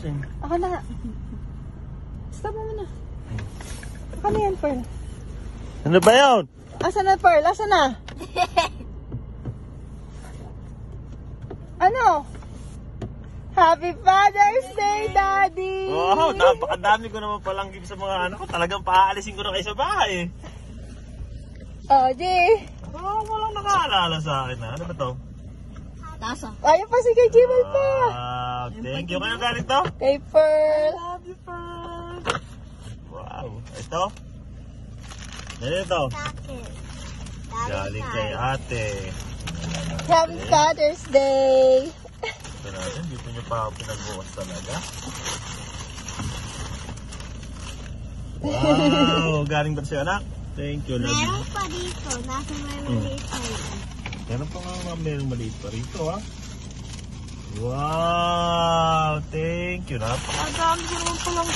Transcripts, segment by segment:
buksin. Ako na nga. Stop mo muna. Ako na yan, Pearl. Ano ba yun? Asa na, Pearl? Asa na? Ano? Happy Father's Day, Daddy! Wow, napakadami ko naman palang gift sa mga anak ko. Talagang paaalisin ko na kayo sa bahay. Oh, Jay. Walang nakaalala sa akin. Ano ba to? Tasa. Ayun pa si kay Jewel pa. Wow, thank you. Kaya galing to? Kay Pearl. Love you, Pearl. Wow. Ito? Ano ito? Sakit. Galing kay ate. Happy Father's Day. Ito natin. Dito niyo pa ako pinagbukas talaga. Wow. Galing ba siya, anak? Thank you. Love you. Meron pa dito. Nasa may maliit pa yun. Meron pa nga mayroong maliit pa rito, ha? Wow! Thank you. Napakadami ko naman palang.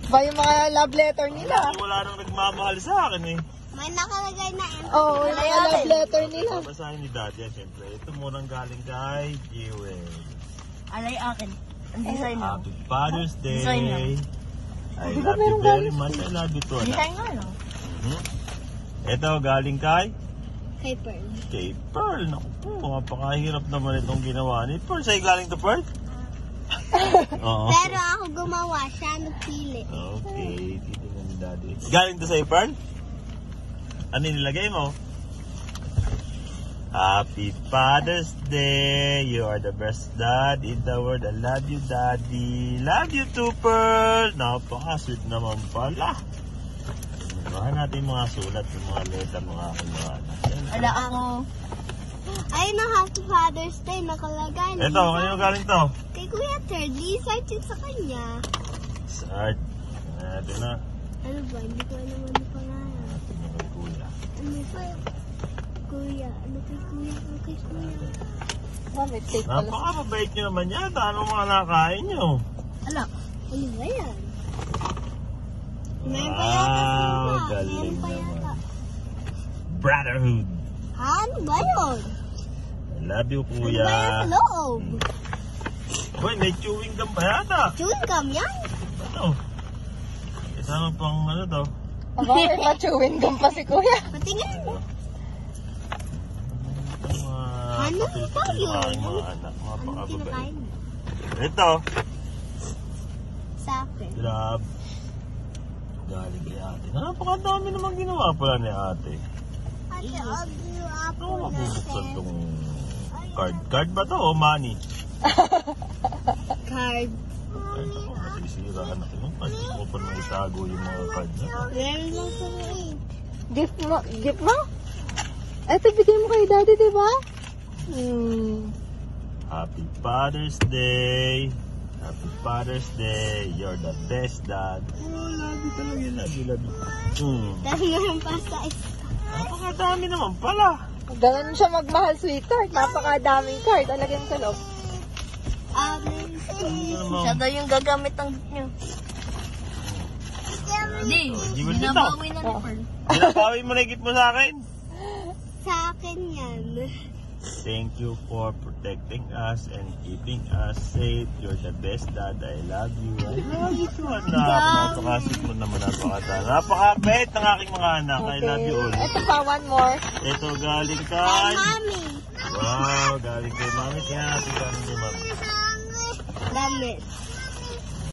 Ba yung mga love letter nila? Wala nang nagmamahal sa akin, eh. May nakalagay na M. Oo, yung mga love letter nila. Babasahin ni Daddy yan, siyempre. Ito munang galing kay Jewel. Alay akin. Ang design mo. Happy Father's Design Day. I Di ba love you meron very galing? much. I love you too, anak. Design nga, no? Ito, galing kay Kay Pearl. kay Pearl. Naku, napakahirap naman itong ginawa ni Pearl. Sa'yo galing to Pearl? Oo. Pero ako gumawa. Siya nagpili. Okay, dito na ni Daddy. Galing to sa'yo, Pearl? Ano yung nilagay mo? Happy Father's Day. You are the best dad in the world. I love you, Daddy. Love you too, Pearl. Napaka-sweet naman pala. Bahan natin yung mga sulat, yung mga letter, mga aking mga anak. Wala ako. Ay, na Happy Father's Day. Nakalagay. Ito, kanino galing to? Kay Kuya Third. Search it sa kanya. Start. Ito na. Ano ba? Hindi ko alam ano pangalan. Ito na kay Kuya. Ano pa? Kuya. Ano kay Kuya? Ano kay Kuya? Mami, take pala. Napaka-mabait nyo naman yata. Anong mga nakain nyo? Alak. Ano ba yan? Meron pa Wow, yata sila. galing Meron pa naman. yata. Brotherhood. Ha? Ano ba yun? I love you, Ano Kuya. ba yan sa loob? Uy, may chewing gum pa yata. Chewing gum yan? Ano? Isama pang ano to? Aba, may ma-chewing gum pa si Kuya. Patingin mo. Ano Ano ba yun? mga anak, mga Ano pakababay. kinakain mo? Ito, Sa akin. grab. Galing kay ate. Napakadami naman ginawa pala ni ate. Ate, you Ano apple mabubuksan na tong card? Card ba to o money? card. Ay, ako, masisiraan ako. Pwede ko pa naman itago yung mga card na. Meron lang sa loob. Gift mo? Gift mo? Eto, bigay mo kay Daddy, diba? Happy Father's Day. Happy Father's Day. You're the best dad. Oh, love you talaga. Love you, love you. Dahil meron pa sa isa. Napakadami naman pala. Ganun siya magmahal, sweetheart. Napakadaming card. Talagyan sa loob. Siya daw yung gagamit ang nyo. Hindi. Jewel dito. Binabawi na ni Pearl. Binabawi mo na yung gift mo sa akin. Sa akin yan. Thank you for protecting us and keeping us safe. You're the best dad. I love you. I love you too, anak. Napakasip mo naman, napakata. Napakabait ng aking mga anak. I love you all. Ito pa, one more. Ito galing Kay kay... Mami. Wow, galing kay Mami. Kaya natin galing kay Mami. Damit.